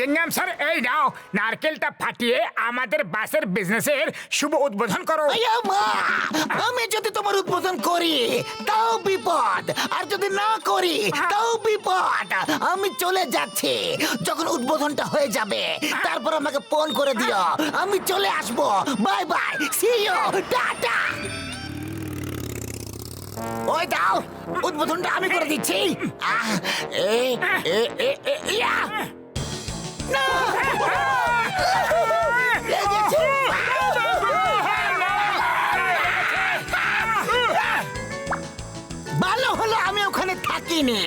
চিংগাম sir, এই নাও নারকেলটা ফাটিয়ে আমাদের বাসের বিজনেসের শুভ উদ্বোধন করো। আয়া মা, আমি যদি তোমার উদ্বোধন করি তাও বিপদ, আর যদি না করি তাও বিপদ। আমি চলে যাচ্ছি, যখন উদ্বোধনটা হয়ে যাবে তারপর আমাকে ফোন করে দিও, আমি চলে আসবো। Bye bye, see you, tata. ওই দাও, উদ্বোধনটা আমি করে দিচ্ছি। ইয়া না, লেগেছে। ভালো হলো আমি ওখানে থাকিনি,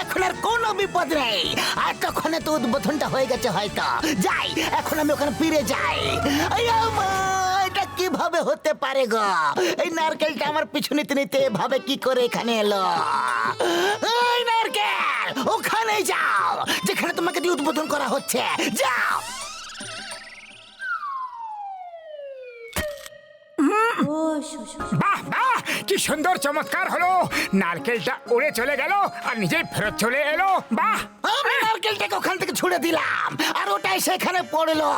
এখন আর কোনো বিপদ নেই। আর তখন তো উদ্বোধনটা হয়ে গেছে হয়তো। যাই, এখন আমি ওখানে ফিরে যাই। আয়া মা, এটা কিভাবে হতে পারে গো? এই নারকেলটা আমার পিছু নিতে নিতে এভাবে কি করে এখানে এলো? এই নারকেল, ওখানে যাও যেখানে তোমাকে দিয়ে উদ্বোধন করা হচ্ছে, যাও। বাহ বাহ, কি সুন্দর চমৎকার হলো! নারকেলটা উড়ে চলে গেল আর নিজেই ফেরত চলে এলো। বাহ! আমি নারকেলটাকে ওখান থেকে ছুড়ে দিলাম আর ওটাই সেখানে পড়লো।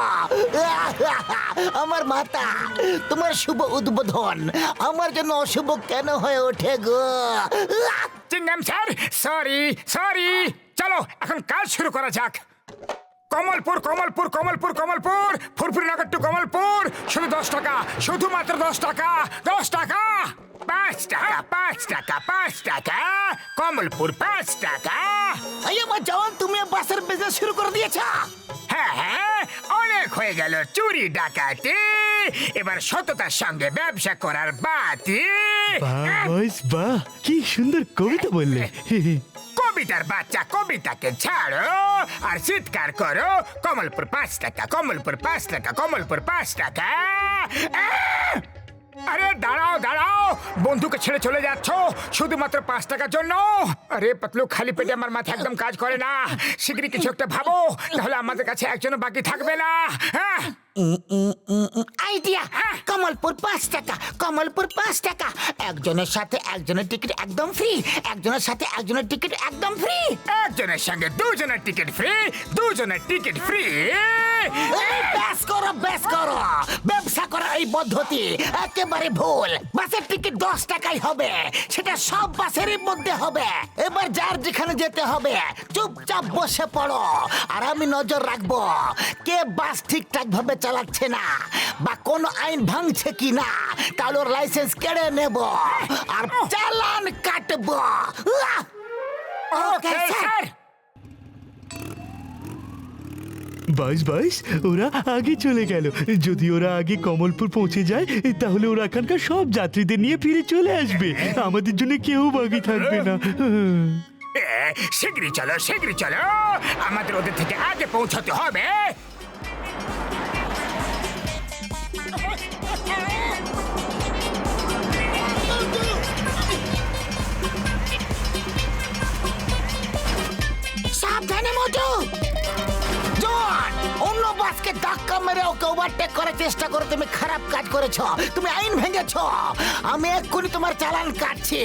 আমার মাতা, তোমার শুভ উদ্বোধন আমার জন্য অশুভ কেন হয়ে ওঠে গো? চিংগাম স্যার, সরি সরি। চলো এখন কাজ শুরু করা যাক। কমলপুর কমলপুর কমলপুর কমলপুর, ফুরফুরিনগর টু কমলপুর, শুধু 10 টাকা, শুধুমাত্র 10 টাকা, 10 টাকা, 5 টাকা, 5 টাকা, 5 টাকা, কমলপুর 5 টাকা। এই আমার জওয়ান, তুমি বাসের বিজনেস শুরু করে দিয়েছো? হ্যাঁ হ্যাঁ, অনেক হয়ে গেল চুরি ডাকাতি, এবার সততার সঙ্গে ব্যবসা করার বাতি। বাহ বয়স, বাহ, কি সুন্দর কবিতা বললে। কবিতার বাচ্চা, কবিতাকে ছাড়ো আর চিৎকার করো, কমলপুর 5 টাকা, কমলপুর 5 টাকা, কমলপুর 5 টাকা। আরে দাঁড়াও দাঁড়াও, বন্ধুকে ছেড়ে চলে যাচ্ছ শুধুমাত্র 5 টাকার জন্য? আরে পাতলু, খালি পেটে আমার মাথা একদম কাজ করে না। শীঘ্রই কিছু একটা ভাবো, তাহলে আমাদের কাছে একজনও বাকি থাকবে না। হ্যাঁ, আইডিয়া, কমলপুর 5 টাকা, কমলপুর 5 টাকা, একজনের সাথে একজনের টিকিট একদম ফ্রি, একজনের সাথে একজনের টিকিট একদম ফ্রি, একজনের সঙ্গে দুজনের টিকিট ফ্রি, দুজনের টিকিট ফ্রি। ব্যাস করো ব্যাস করো। ব্যবসা করার এই পদ্ধতি একেবারে ভুল। বাসের টিকিট 10 টাকাই হবে, সেটা সব বাসেরই মধ্যে হবে। এবার যার যেখানে যেতে হবে চুপচাপ বসে পড়ো, আর আমি নজর রাখবো কে বাস ঠিকঠাক ভাবে চালাচ্ছে না বা কোন আইন ভাঙছে কিনা, তাহলে ওর লাইসেন্স কেড়ে নেব আর চালান কাটবো। Okay sir. বাইশ বাইশ, ওরা আগে চলে গেল। যদি ওরা আগে কমলপুর পৌঁছে যায় তাহলে ওরা এখানকার সব যাত্রীদের নিয়ে ফিরে চলে আসবে, আমাদের জন্য কেউ বাকি থাকবে না। শীঘ্রই চলো, শীঘ্রই চলো, আমাদের ওদের থেকে আগে পৌঁছাতে হবে। সাবধানে মোটু। জন, অন্য বাসকে ধাক্কা মেরে ওকে ওভারটেক করার চেষ্টা করে তুমি খারাপ কাজ করেছো, তুমি আইন ভেঙেছো। আমি এক্ষুনি তোমার চালান কাটছি।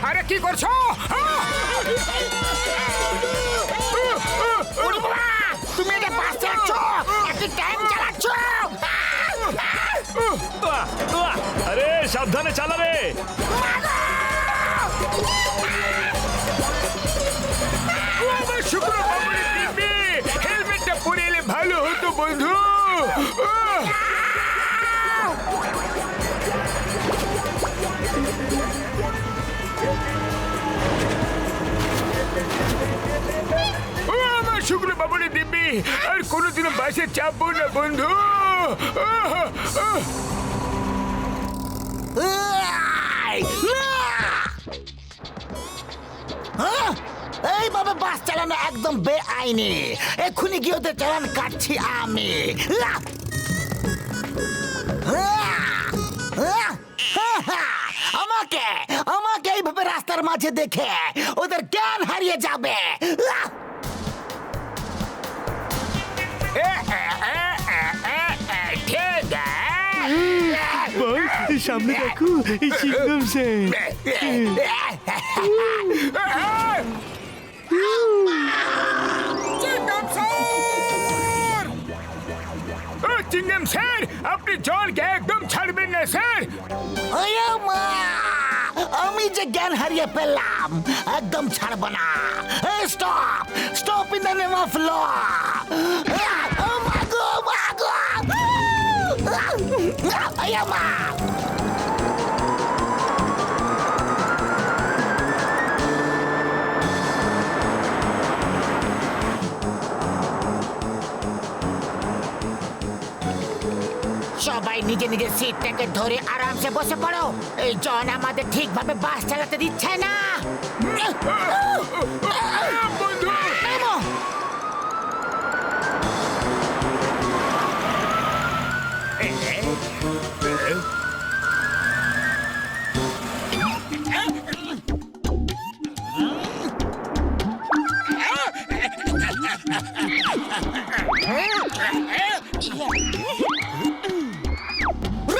আরে কি করছো? ওরে বাবা, তুমি এটা বাস চালাচ্ছ, একটি ট্যাঙ্ক চালাচ্ছ। আরে সাবধানে চালাবে। আমার শুকনো বাবুরে দিবি, হেলমেটটা পরে এলে ভালো হতো বন্ধু। আমার শুকনো বাবুরে দিবি, আর কোনোদিনও বাসে চাপবো না বন্ধু। এইভাবে বাস চালানো একদম বেআইনি। এক্ষুনি গিয়ে ওদের চালান কাটছি আমি। আমাকে আমাকে এইভাবে রাস্তার মাঝে দেখে ওদের জ্ঞান হারিয়ে যাবে। ঠিক আছে। বস, সামনে দেখো, এই চিংগাম স্যার। চিংগাম স্যার, আপনি জলকে একদম ছাড়বেন না স্যার। ওয়া মা, আমি যে জ্ঞান হারিয়ে ফেললাম, একদম ছাড়ব না। Stop, stop in the name of law. মাগো মাগো, ওয়া মা। সবাই নিজে নিজের সিটটাকে ধরে আরামসে বসে পড়ো। এই জন আমাদের ঠিকভাবে বাস চালাতে দিচ্ছে না। বন্ধু, নামো।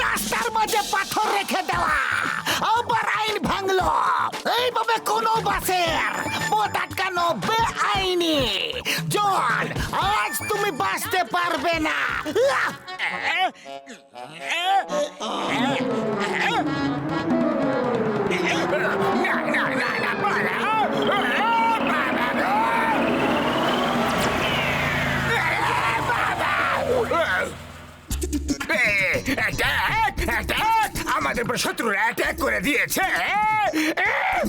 রাস্তার মাঝে পাথর রেখে দেওয়া, আবার আইন ভাঙলো। এইভাবে কোনো বাসের পথ আটকানো বেআইনি। জন, আজ তুমি বাঁচতে পারবে না। না না না না, পালা। Attack, attack! আমাদের উপর শত্রুরা অ্যাটাক করে দিয়েছে।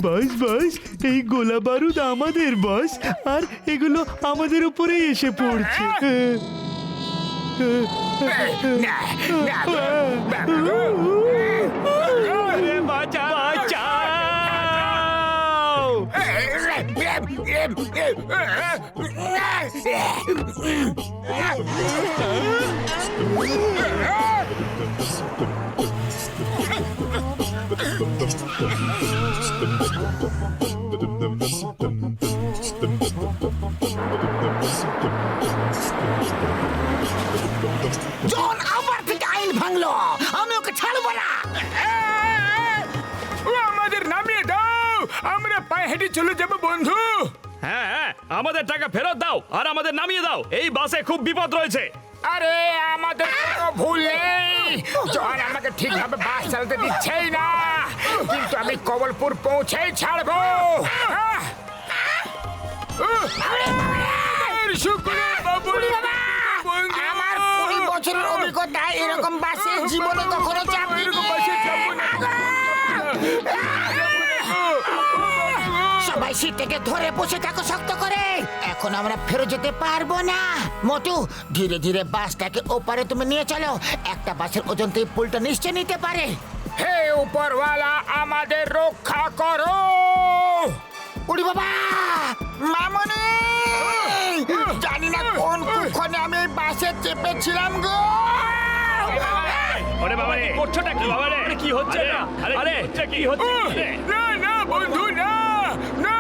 বস বস, এই গোলা বারুদ আমাদের বস, আর এগুলো আমাদের উপরেই এসে পড়ছে। না না, আরে বাঁচাও! জন আবার থেকে আইন ভাঙলো, আমি ওকে ছাড়বো না। আমাদের নামিয়ে দাও, আমরা পায়ে হেঁটে চলে যাবো বন্ধু। হ্যাঁ হ্যাঁ, আমাদের টাকা ফেরত দাও আর আমাদের নামিয়ে দাও। এই বাসে খুব বিপদ রয়েছে। আরে আমাদের কোনো ভুল নেই, জন আমাকে ঠিকভাবে বাস চালাতে দিচ্ছেই না, কিন্তু আমি কমলপুর পৌঁছেই ছাড়বো। শুক্রিয়া বাবু, বন্ধু। আমার 20 বছরের অভিজ্ঞতা, এরকম বাসে জীবনে কখনো চাপিনি। এরকম বাসে চাপবো না। সবাই সিট থেকে ধরে বসে থাকো শক্ত করে। এখন আমরা ফেরত যেতে পারবো না। মোটু, ধীরে ধীরে বাসটাকে ওপারে তুমি নিয়ে চলো। একটা বাসের ওজন তো এই পুলটা নিশ্চয় নিতে পারে। হে উপরওয়ালা, আমাদের রক্ষা করো। উড়ি বাবা, মামনি, জানি না কোন কুক্ষণে আমি এই বাসে চেপেছিলাম গো। আরে বাবা রে, করছোটা কি বাবা রে? কি হচ্ছে না? আরে কি হচ্ছে? না না বন্ধু, না না।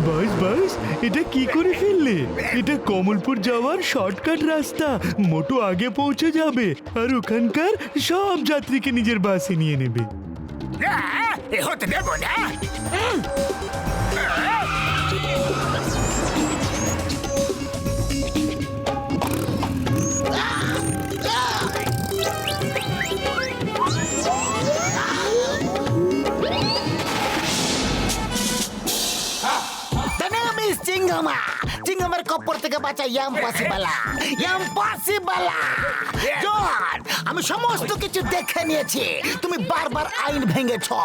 বস বস, এটা কি করে ফেললে? এটা কমলপুর যাওয়ার শর্টকাট রাস্তা। মোটু আগে পৌঁছে যাবে আর ওখানকার সব যাত্রীকে নিজের বাসে নিয়ে নেবে। না, এ হতে দেব না। চিঙ্গামা, চিঙ্গামার কপর থেকে বাঁচা ইম্পসিবল, ইম্পসিবল। জন, আমি সমস্ত কিছু দেখে নিয়েছি। তুমি বারবার আইন ভেঙেছো,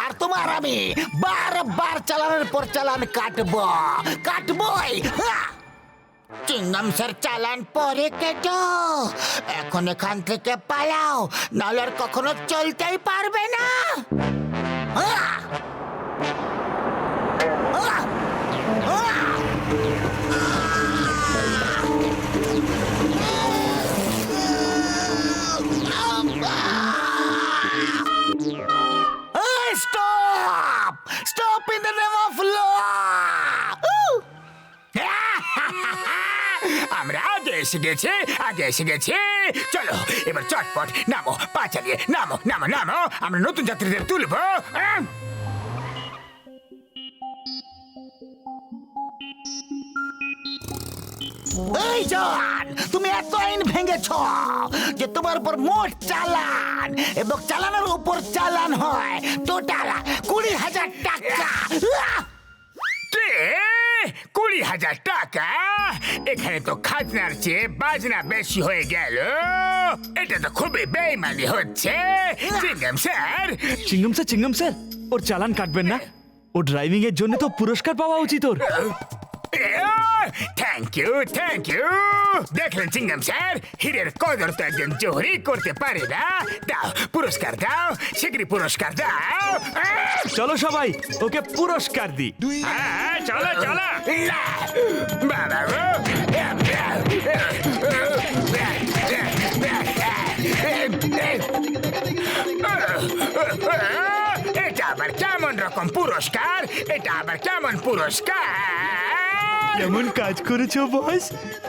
আর তোমার আমি বারবার চালানোর পর চালান কাটবো, কাটবই। চিঙ্গাম স্যার চালান পরে কেটো। এখন এখান থেকে পালাও, নাহলে আর কখনো চলতেই পারবে না। Stop! Stop in the name of law! আমরা আগে এসে গেছি, আগে এসে গেছি। চলো এবার চটপট নামো, পা চালিয়ে নামো নামো নামো, আমরা নতুন যাত্রীদের তুলবো। এই জন, তুমি এত আইন ভেঙেছ যে তোমার উপর মোট চালান এবং চালানের উপর চালান হয় টোটাল 20,000 টাকা। কে 20,000 টাকা? এখানে তো খাজনার চেয়ে বাজনা বেশি হয়ে গেল। এটা তো খুবই বেইমানি হচ্ছে চিংগাম স্যার। চিঙ্গম স্যার ওর চালান কাটবেন না? ও ড্রাইভিং এর জন্য তো পুরস্কার পাওয়া উচিত ওর। Thank you. দেখলেন চিংগাম স্যার, হীরের কদর তো একজন জোহরি করতে পারে না। দাও পুরস্কার, দাও শিগগিরই পুরস্কার দাও। চলো সবাই ওকে পুরস্কার দিই। হ্যাঁ চলো চলো। না, বাবা গো। এটা আবার কেমন রকম পুরস্কার? এটা আবার কেমন পুরস্কার? যেমন কাজ করেছো বস,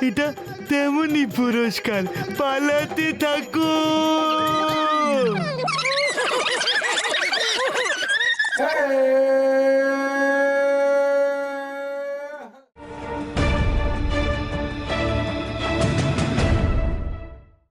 এটা তেমনই পুরস্কার। পালাতে থাকো। Hey!